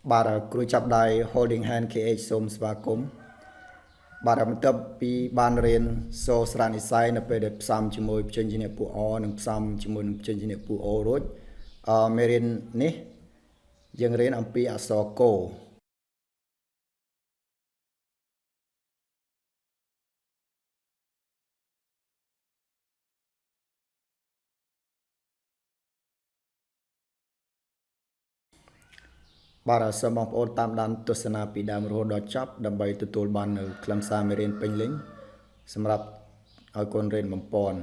បាទគ្រូចាប់ដៃ holding hand KH សូមស្វាគមន៍បាទបន្ទាប់ពីបានរៀនសូរស្រានិស័យនៅពេលដែលផ្សំជាមួយព្យញ្ជនៈពូអនិងផ្សំជាមួយនឹងព្យញ្ជនៈពូអូរួចមេរៀននេះយើងរៀនអំពីអក្សរកូបាទសូមបងប្អូនតាមដានទស្សនាពីដើមរហូតដល់ចប់ដើម្បីទទួលបាននូវខ្លឹមសារមេរៀនពេញលេញសម្រាប់ឲ្យកូនរៀនបំពន់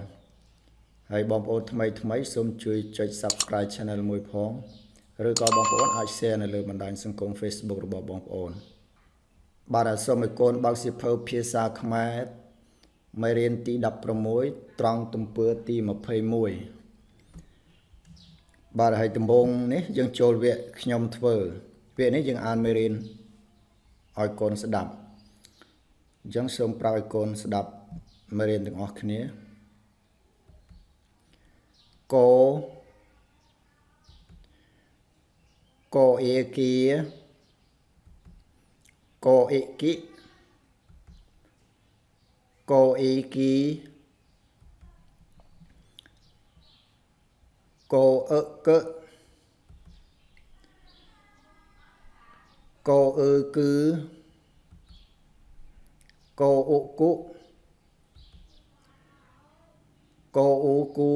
ហើយបងប្អូនថ្មីសូមជួយចុច Subscribe Channel មួយផងឬក៏បងប្អូនអាច Share នៅលើបណ្ដាញសង្គម Facebook របស់បងប្អូនបាទសូមឲ្យកូនបើកសៀវភៅភាសាខ្មែរមេរៀនទី16ត្រង់ទំព័រទី21បាទហើយដំបូងនេះយើងចូលវគ្គខ្ញុំធ្វើវគ្គនេះយើងអានមេរៀនឲ្យកូនស្ដាប់អញ្ចឹងសូមប្រាប់ឲ្យកូនស្ដាប់មេរៀនទាំងអស់គ្នាកអេគីកអេគិកអេគីកអឺកកអឺគឺកអ៊ុគុកអ៊ូគូ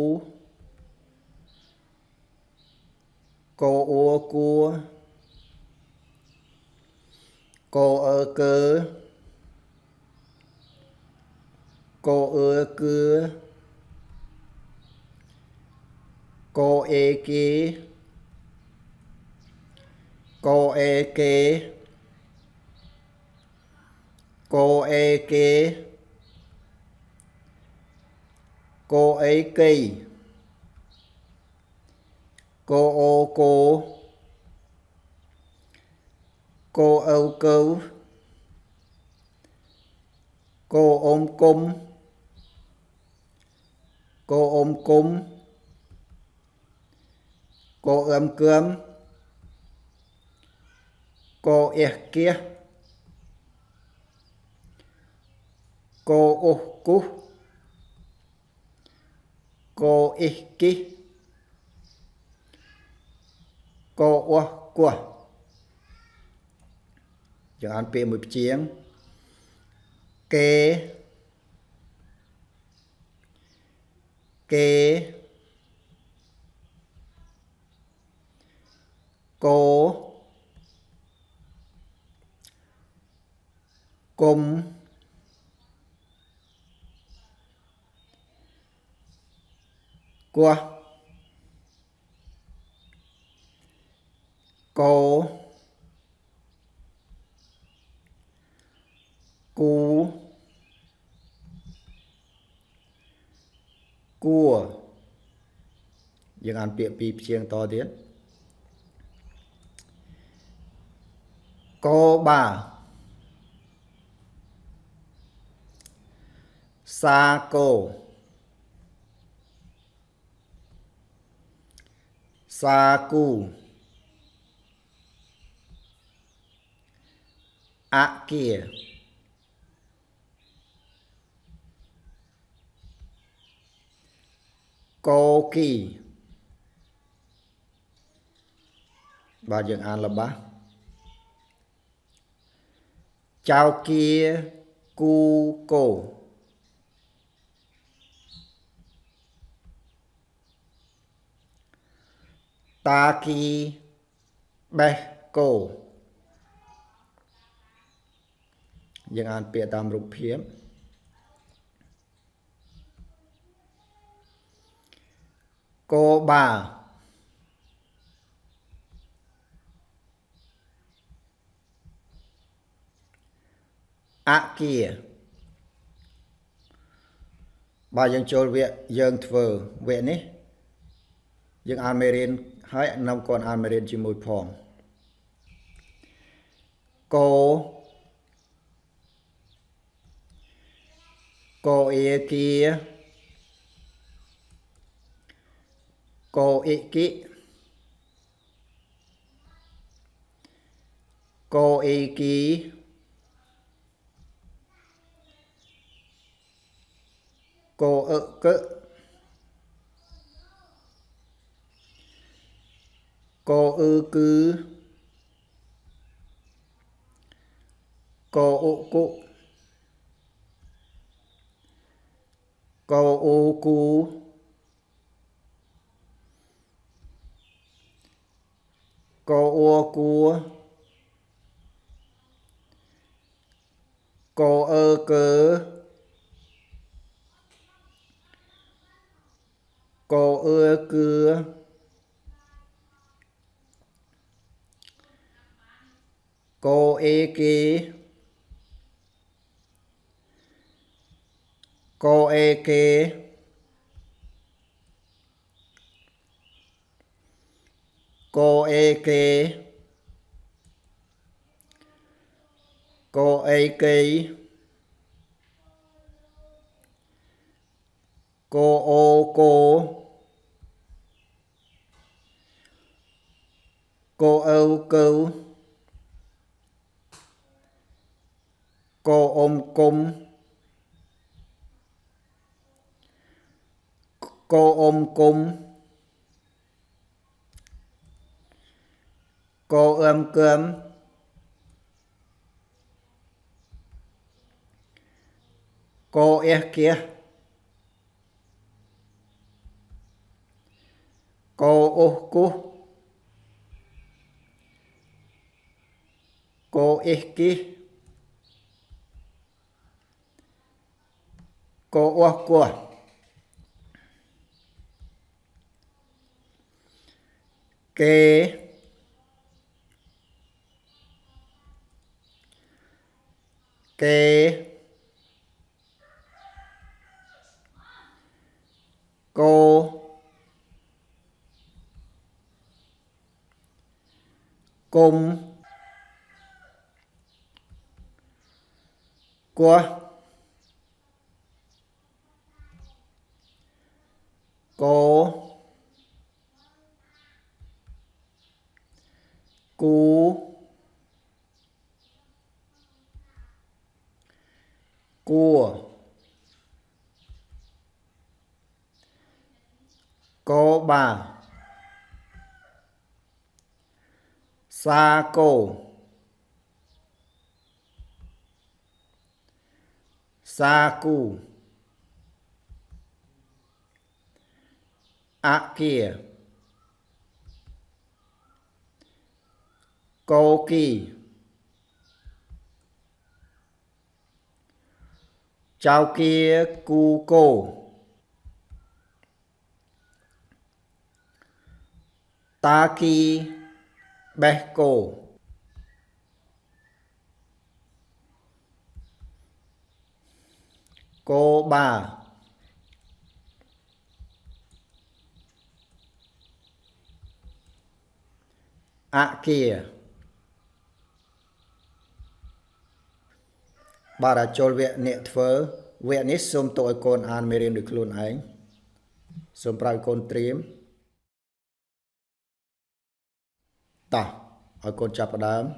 កអ៊ូគូកអឺកើកអឺគឺកអេគីកអេកេកអេកេកអេកេកអូកូកអ៊ូកូកអ៊ុំគុំកអ៊ុំគុំកអឹមគឹមកអេះគះកអ៊ុគុះកអ៊ីគិកអ៊ោះគោះយើងអានពាក្យមួយព្យាង្គគេកោគុំគោះកោគូគួយើងអានពាក្យពីរព្យាង្គតទៀតកោបាសាគោសាគូអគាកោគីបាទយើងអានល្បះចៅគាគូកោតាគីបេះគោយើងអានពាក្យតាមរូបភាពកោបាអគាបាទយើងចូលវគ្គយើងធ្វើវគ្គនេះយើងអានមេរៀនហើយនាំគាត់អានមេរៀនជាមួយផងកោអេគីកអ៊ីគិ cô y ký cô cỡ cô cứ cô cụ cô cu cô cua cô cơ cô cưa cô kê cô kê cô kê cô kê cô âu câu cô cung cô cung cô cơm cô kia cô cu cô kí cô của kê kê cô cung của cô cú cua cô bà sa cô sa cu kia cô kỳ chào kia cu cô ta kỳ bé cô bà kia bà đã cho viện nệ thơ viện nít xôm tội con an mê riêng được luôn anh xôm prai con trím ta ở con chạp đám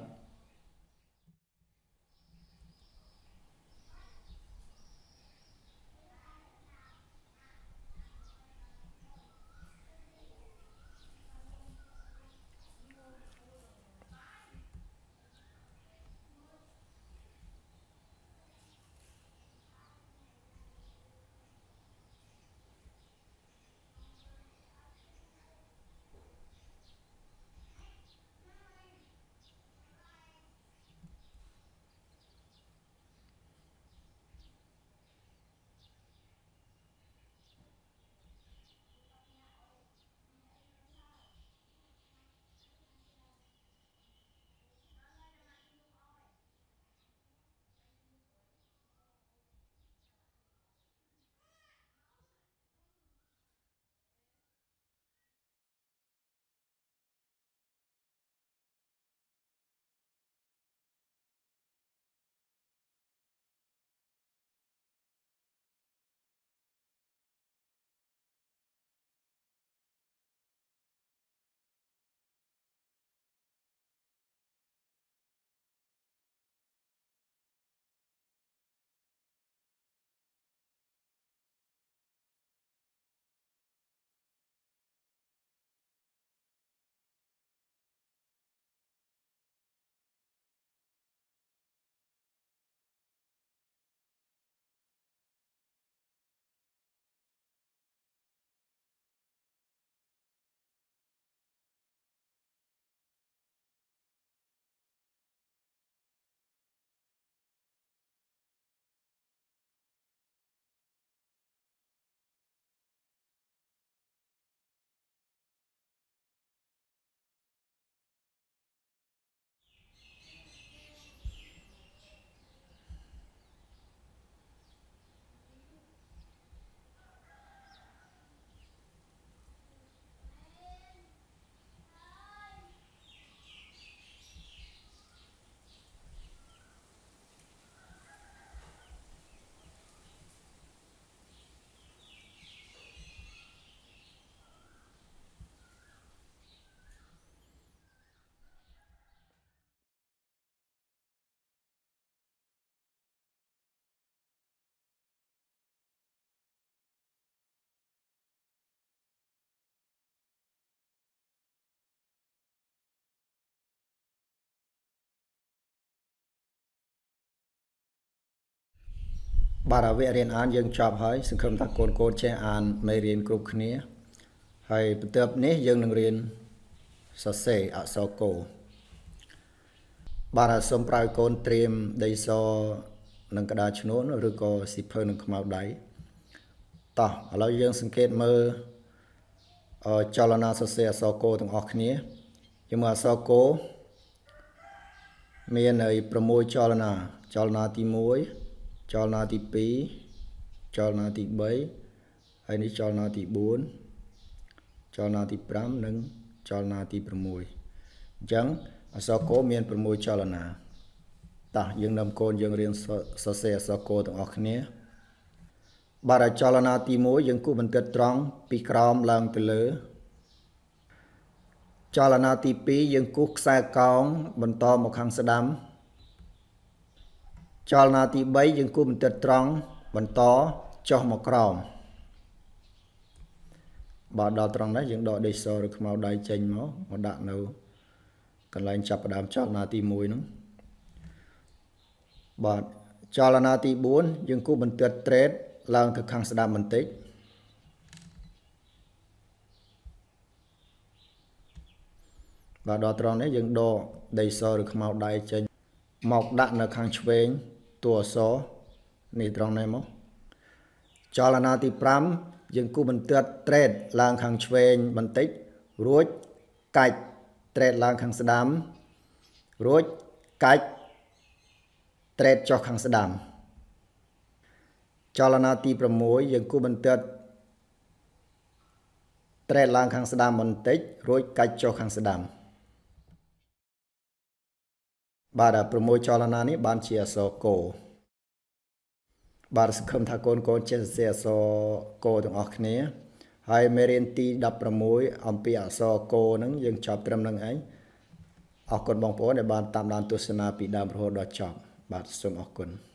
បាទវគ្គរៀនអានយើងចប់ហើយសង្ឃឹមថាកូនចេះអានមេរៀនគ្រប់គ្នាហើយបន្ទាប់នេះយើងនឹងរៀនសរសេរអក្សរកូបាទសូមប្រើកូនត្រៀមដីសនិងក្តារឈ្នួលឬក៏សៀវភៅនិងខ្មៅដៃតោះឥឡូវយើងសង្កេតមើលចលនាសរសេរអក្សរកូទាំងអស់គ្នាយើងមើលអក្សរកូមាន6ចលនាចលនាទី1ចលនាទី2ចលនាទី3ហើយនេះចលនាទី4ចលនាទី5និងចលនាទី6អញ្ចឹងអក្សរកូមាន6ចលនាតោះយើងនាំកូនយើងរៀនសរសេរអក្សរកូទាំងអស់គ្នាបាទចលនាទី1យើងគូសបន្ទាត់ត្រង់ពីក្រោមឡើងទៅលើចលនាទី2យើងគូសខ្សែកោងបន្តមកខាងស្ដាំចលនាទី3យើងគូសបន្ទាត់ត្រង់បន្តចុះមកក្រោមបាទដល់ត្រង់នេះយើងដកដីសឬខ្មៅដៃចេញមកដាក់នៅកន្លែងចាប់ផ្ដើមចលនាទី1ហ្នឹងបាទចលនាទី4យើងគូសបន្ទាត់ត្រេតឡើងទៅខាងស្ដាំបន្តិចបាទដល់ត្រង់នេះយើងដកដីសឬខ្មៅដៃចេញមកដាក់នៅខាងឆ្វេងតួអក្សរនេះត្រង់នេះមកចលនាទី5យើងគូសបន្ទាត់ត្រេតឡើងខាងឆ្វេងបន្តិចរួចកាច់ត្រេតឡើងខាងស្ដាំរួចកាច់ត្រេតចុះខាងស្ដាំចលនាទី6យើងគូសបន្ទាត់ត្រេតឡើងខាងស្ដាំបន្តិចរួចកាច់ចុះខាងស្ដាំបាទ6ចលនានេះបានជាអក្សរកូបាទសង្ឃឹមថាកូនចេះសរសេរអក្សរកូទាំងអស់គ្នាហើយមេរៀនទី16អំពីអក្សរកូហ្នឹងយើងចប់ត្រឹមហ្នឹងឯងអរគុណបងប្អូនដែលបានតាមដានទស្សនាពីដើមរហូតដល់ចប់បាទសូមអរគុណ